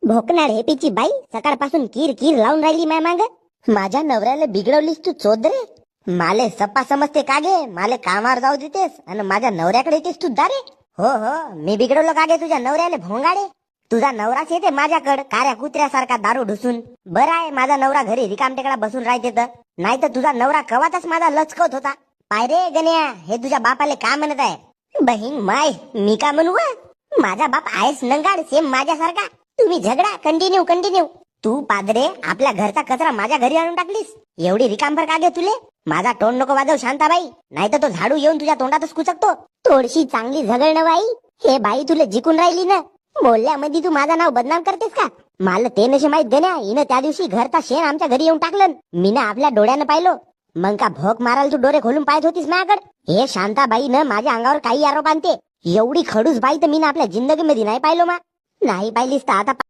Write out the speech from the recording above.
भोकनाड हेपीची बाई सकाळपासून कीर कीर लावून राहिली माय मांग. माझ्या नवऱ्याला बिघडवलीस तू चोदरे. माले सप्पा समजते कागे, माले कामावर जाऊ देतेस आणि माझ्या नवऱ्याकडे येतेस तू दारे. हो हो, मी बिघडवलो कागे तुझ्या नवऱ्याला भोंगाडे. तुझा नवराच येते माझ्याकडे कार्या कुत्र्यासारखा दारू ढुसून. बरं आहे माझा नवरा घरी रिकामटेकडा बसून राहते तर, नाही तर तुझा नवरा कवातच माझा लचकत होता. पाय रे गण्या, हे तुझ्या बापाले का म्हणत आहे? बहीण माय, मी का म्हणू वा? माझा बाप आहेस नंगाड सेम माझ्यासारखा. तुम्ही झगडा कंटिन्यू कंटिन्यू. तू पादरे आपल्या घरचा कचरा माझ्या घरी आणून टाकलीस. एवढी रिकामभर का गे तुले? माझा तोंड नको वाजव शांताबाई, नाही तर तो झाडू येऊन तुझ्या तोंडातच कुचकतो. थोडीशी चांगली झगडणं बाई. हे बाई तुला जिकून राहिली ना. बोलल्यामध्ये तू माझं नाव बदनाम करतेस का? मला ते नशे माहित गण्या, हिनं त्या दिवशी घरचा शेण आमच्या घरी येऊन टाकलं. मी ना आपल्या डोळ्यानं पाहिलो. मग का भोक मारायला तू डोळे खोलून पाहत होतीस माझ्याकडे? हे शांताबाईनं माझ्या अंगावर काही आरोप आणते. एवढी खडूस बाई तर मी ना आपल्या जिंदगीमध्ये नाही पाहिलो मा. नाही पाहिलीस तर आता